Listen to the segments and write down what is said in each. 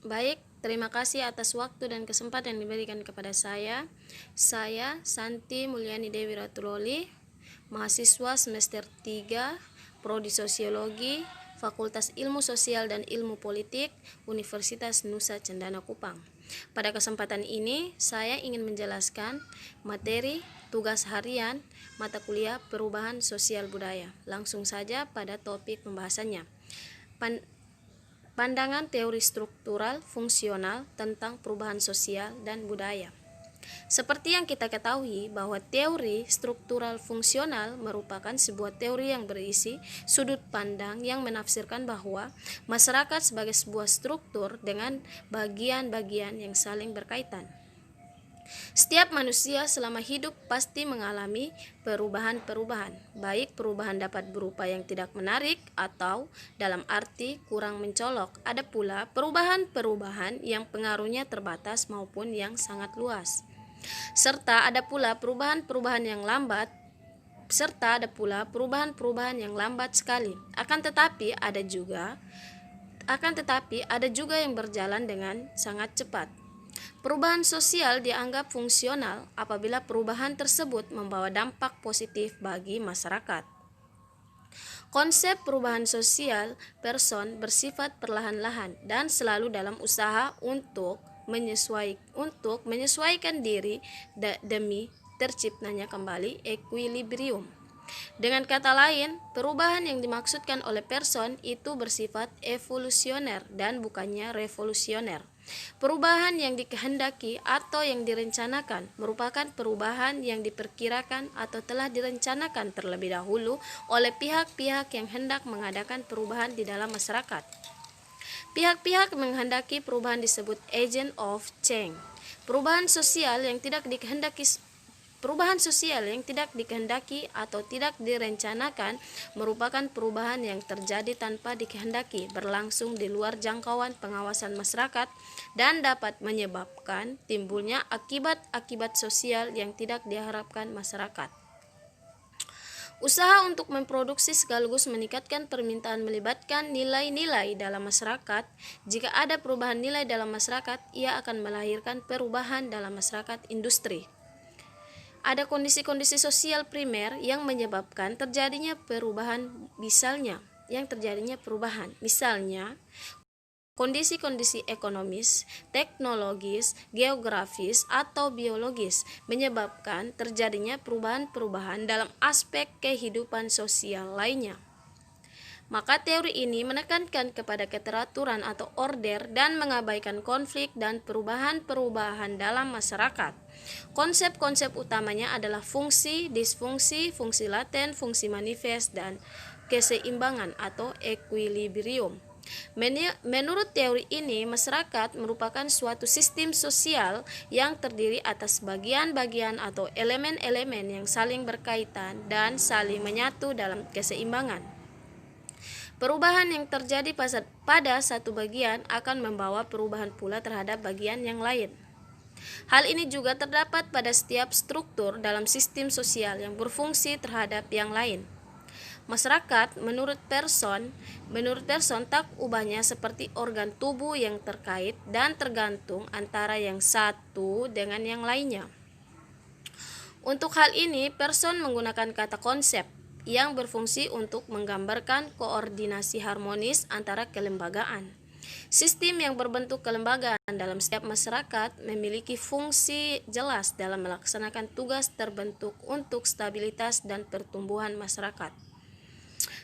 Baik, terima kasih atas waktu dan kesempatan yang diberikan kepada saya. Saya Santi Mulyani Dewi Ratuloli, mahasiswa semester 3, Prodi Sosiologi, Fakultas Ilmu Sosial dan Ilmu Politik, Universitas Nusa Cendana Kupang. Pada kesempatan ini, saya ingin menjelaskan materi tugas harian mata kuliah Perubahan Sosial Budaya. Langsung saja pada topik pembahasannya. Pandangan teori struktural fungsional tentang perubahan sosial dan budaya. Seperti yang kita ketahui bahwa teori struktural fungsional merupakan sebuah teori yang berisi sudut pandang yang menafsirkan bahwa masyarakat sebagai sebuah struktur dengan bagian-bagian yang saling berkaitan. Setiap manusia selama hidup pasti mengalami perubahan-perubahan, baik perubahan dapat berupa yang tidak menarik atau dalam arti kurang mencolok. Ada pula perubahan-perubahan yang pengaruhnya terbatas maupun yang sangat luas. Serta ada pula perubahan-perubahan yang lambat sekali. Akan tetapi ada juga yang berjalan dengan sangat cepat. Perubahan sosial dianggap fungsional apabila perubahan tersebut membawa dampak positif bagi masyarakat. Konsep perubahan sosial person bersifat perlahan-lahan dan selalu dalam usaha untuk menyesuaikan diri demi terciptanya kembali equilibrium. Dengan kata lain, perubahan yang dimaksudkan oleh person itu bersifat evolusioner dan bukannya revolusioner. Perubahan yang dikehendaki atau yang direncanakan merupakan perubahan yang diperkirakan atau telah direncanakan terlebih dahulu oleh pihak-pihak yang hendak mengadakan perubahan di dalam masyarakat. Pihak-pihak menghendaki perubahan disebut agent of change. Perubahan sosial yang tidak dikehendaki atau tidak direncanakan merupakan perubahan yang terjadi tanpa dikehendaki, berlangsung di luar jangkauan pengawasan masyarakat, dan dapat menyebabkan timbulnya akibat-akibat sosial yang tidak diharapkan masyarakat. Usaha untuk memproduksi sekaligus meningkatkan permintaan melibatkan nilai-nilai dalam masyarakat. Jika ada perubahan nilai dalam masyarakat, ia akan melahirkan perubahan dalam masyarakat industri. Ada kondisi-kondisi sosial primer yang menyebabkan terjadinya perubahan, misalnya kondisi-kondisi ekonomis, teknologis, geografis, atau biologis menyebabkan terjadinya perubahan-perubahan dalam aspek kehidupan sosial lainnya. Maka teori ini menekankan kepada keteraturan atau order dan mengabaikan konflik dan perubahan-perubahan dalam masyarakat. Konsep-konsep utamanya adalah fungsi, disfungsi, fungsi laten, fungsi manifest, dan keseimbangan atau equilibrium. Menurut teori ini, masyarakat merupakan suatu sistem sosial yang terdiri atas bagian-bagian atau elemen-elemen yang saling berkaitan dan saling menyatu dalam keseimbangan. Perubahan yang terjadi pada satu bagian akan membawa perubahan pula terhadap bagian yang lain. Hal ini juga terdapat pada setiap struktur dalam sistem sosial yang berfungsi terhadap yang lain. Masyarakat menurut person tak ubahnya seperti organ tubuh yang terkait dan tergantung antara yang satu dengan yang lainnya. Untuk hal ini, person menggunakan kata konsep yang berfungsi untuk menggambarkan koordinasi harmonis antara kelembagaan. Sistem yang berbentuk kelembagaan dalam setiap masyarakat memiliki fungsi jelas dalam melaksanakan tugas terbentuk untuk stabilitas dan pertumbuhan masyarakat.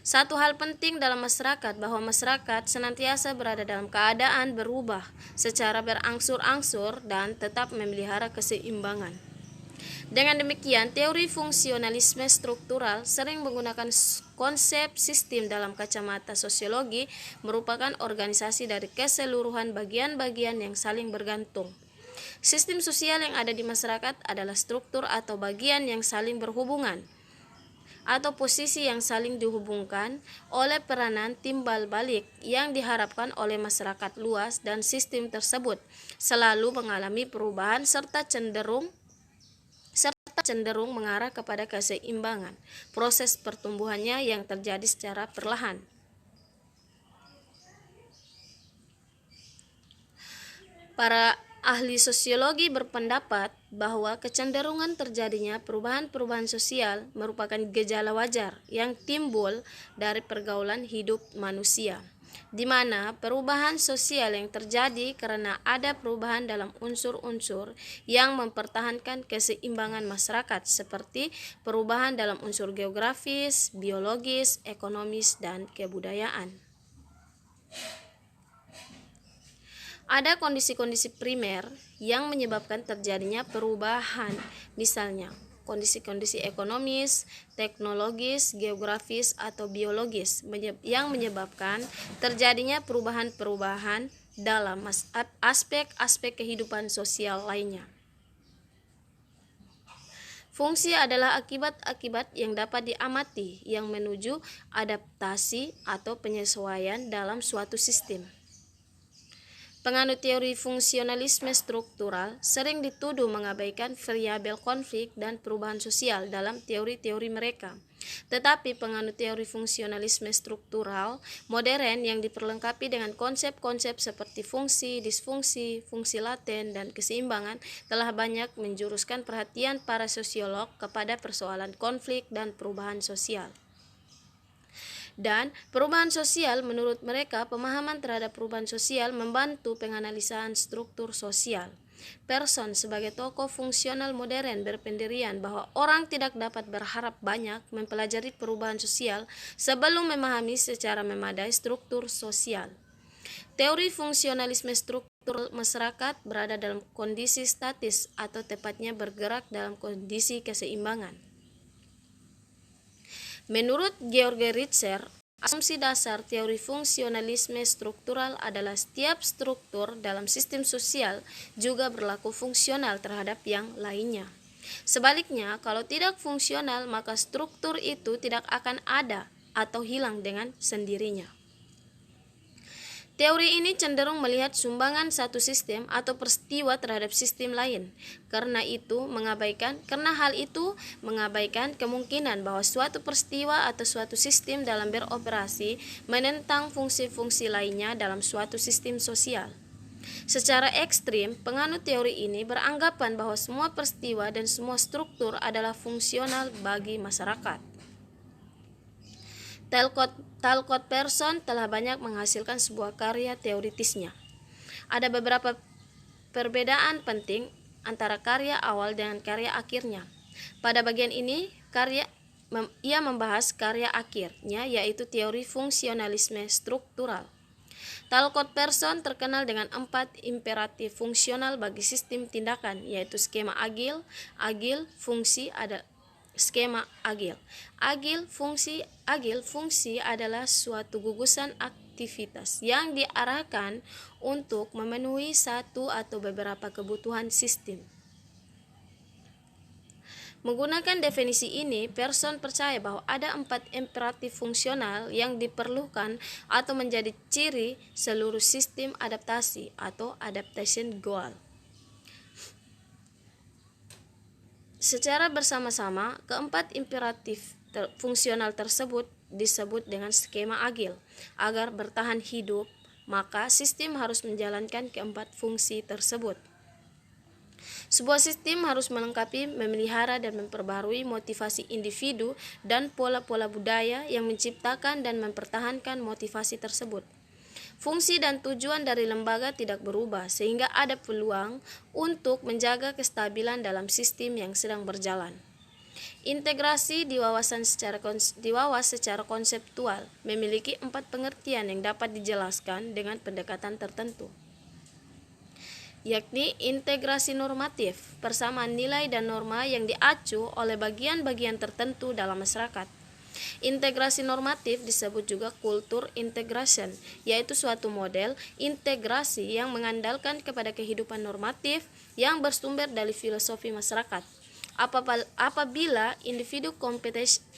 Satu hal penting dalam masyarakat bahwa masyarakat senantiasa berada dalam keadaan berubah secara berangsur-angsur dan tetap memelihara keseimbangan. Dengan demikian, teori fungsionalisme struktural sering menggunakan konsep sistem dalam kacamata sosiologi merupakan organisasi dari keseluruhan bagian-bagian yang saling bergantung. Sistem sosial yang ada di masyarakat adalah struktur atau bagian yang saling berhubungan atau posisi yang saling dihubungkan oleh peranan timbal balik yang diharapkan oleh masyarakat luas, dan sistem tersebut selalu mengalami perubahan serta cenderung mengarah kepada keseimbangan. Proses pertumbuhannya yang terjadi secara perlahan. Para ahli sosiologi berpendapat bahwa kecenderungan terjadinya perubahan-perubahan sosial merupakan gejala wajar yang timbul dari pergaulan hidup manusia, di mana perubahan sosial yang terjadi karena ada perubahan dalam unsur-unsur yang mempertahankan keseimbangan masyarakat, seperti perubahan dalam unsur geografis, biologis, ekonomis, dan kebudayaan. Ada kondisi-kondisi primer yang menyebabkan terjadinya perubahan, misalnya kondisi-kondisi ekonomis, teknologis, geografis, atau biologis yang menyebabkan terjadinya perubahan-perubahan dalam aspek-aspek kehidupan sosial lainnya. Fungsi adalah akibat-akibat yang dapat diamati yang menuju adaptasi atau penyesuaian dalam suatu sistem. Penganut teori fungsionalisme struktural sering dituduh mengabaikan variabel konflik dan perubahan sosial dalam teori-teori mereka. Tetapi penganut teori fungsionalisme struktural modern yang diperlengkapi dengan konsep-konsep seperti fungsi, disfungsi, fungsi laten, dan keseimbangan telah banyak menjuruskan perhatian para sosiolog kepada persoalan konflik dan perubahan sosial. Dan perubahan sosial, menurut mereka, pemahaman terhadap perubahan sosial membantu penganalisaan struktur sosial. Person sebagai tokoh fungsional modern berpendirian bahwa orang tidak dapat berharap banyak mempelajari perubahan sosial sebelum memahami secara memadai struktur sosial. Teori fungsionalisme struktur masyarakat berada dalam kondisi statis atau tepatnya bergerak dalam kondisi keseimbangan. Menurut George Ritzer, asumsi dasar teori fungsionalisme struktural adalah setiap struktur dalam sistem sosial juga berlaku fungsional terhadap yang lainnya. Sebaliknya, kalau tidak fungsional, maka struktur itu tidak akan ada atau hilang dengan sendirinya. Teori ini cenderung melihat sumbangan satu sistem atau peristiwa terhadap sistem lain. Karena hal itu mengabaikan kemungkinan bahwa suatu peristiwa atau suatu sistem dalam beroperasi menentang fungsi-fungsi lainnya dalam suatu sistem sosial. Secara ekstrim, penganut teori ini beranggapan bahwa semua peristiwa dan semua struktur adalah fungsional bagi masyarakat. Talcott Person telah banyak menghasilkan sebuah karya teoritisnya. Ada beberapa perbedaan penting antara karya awal dengan karya akhirnya. Pada bagian ini, ia membahas karya akhirnya, yaitu teori fungsionalisme struktural. Talcott Person terkenal dengan 4 imperatif fungsional bagi sistem tindakan, yaitu skema agil, fungsi ada skema agil. Agil fungsi adalah suatu gugusan aktivitas yang diarahkan untuk memenuhi satu atau beberapa kebutuhan sistem. Menggunakan definisi ini, Person percaya bahwa ada 4 imperatif fungsional yang diperlukan atau menjadi ciri seluruh sistem adaptasi atau adaptation goal. Secara bersama-sama, keempat imperatif fungsional tersebut disebut dengan skema agil. Agar bertahan hidup, maka sistem harus menjalankan keempat fungsi tersebut. Sebuah sistem harus melengkapi, memelihara, dan memperbarui motivasi individu dan pola-pola budaya yang menciptakan dan mempertahankan motivasi tersebut. Fungsi dan tujuan dari lembaga tidak berubah, sehingga ada peluang untuk menjaga kestabilan dalam sistem yang sedang berjalan. Integrasi diwawas secara konseptual memiliki 4 pengertian yang dapat dijelaskan dengan pendekatan tertentu, yakni integrasi normatif, persamaan nilai dan norma yang diacu oleh bagian-bagian tertentu dalam masyarakat. Integrasi normatif disebut juga kultur integration, yaitu suatu model integrasi yang mengandalkan kepada kehidupan normatif yang bersumber dari filosofi masyarakat. Apabila individu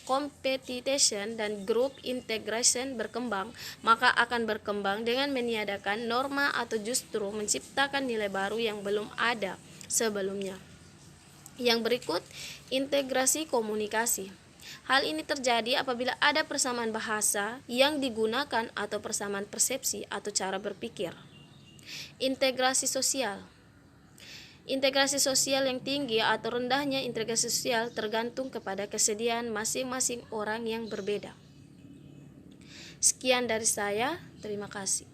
competition dan group integration berkembang, maka akan berkembang dengan meniadakan norma atau justru menciptakan nilai baru yang belum ada sebelumnya. Yang berikut, integrasi komunikasi. Hal ini terjadi apabila ada persamaan bahasa yang digunakan atau persamaan persepsi atau cara berpikir. Integrasi sosial. Integrasi sosial yang tinggi atau rendahnya integrasi sosial tergantung kepada kesediaan masing-masing orang yang berbeda. Sekian dari saya, terima kasih.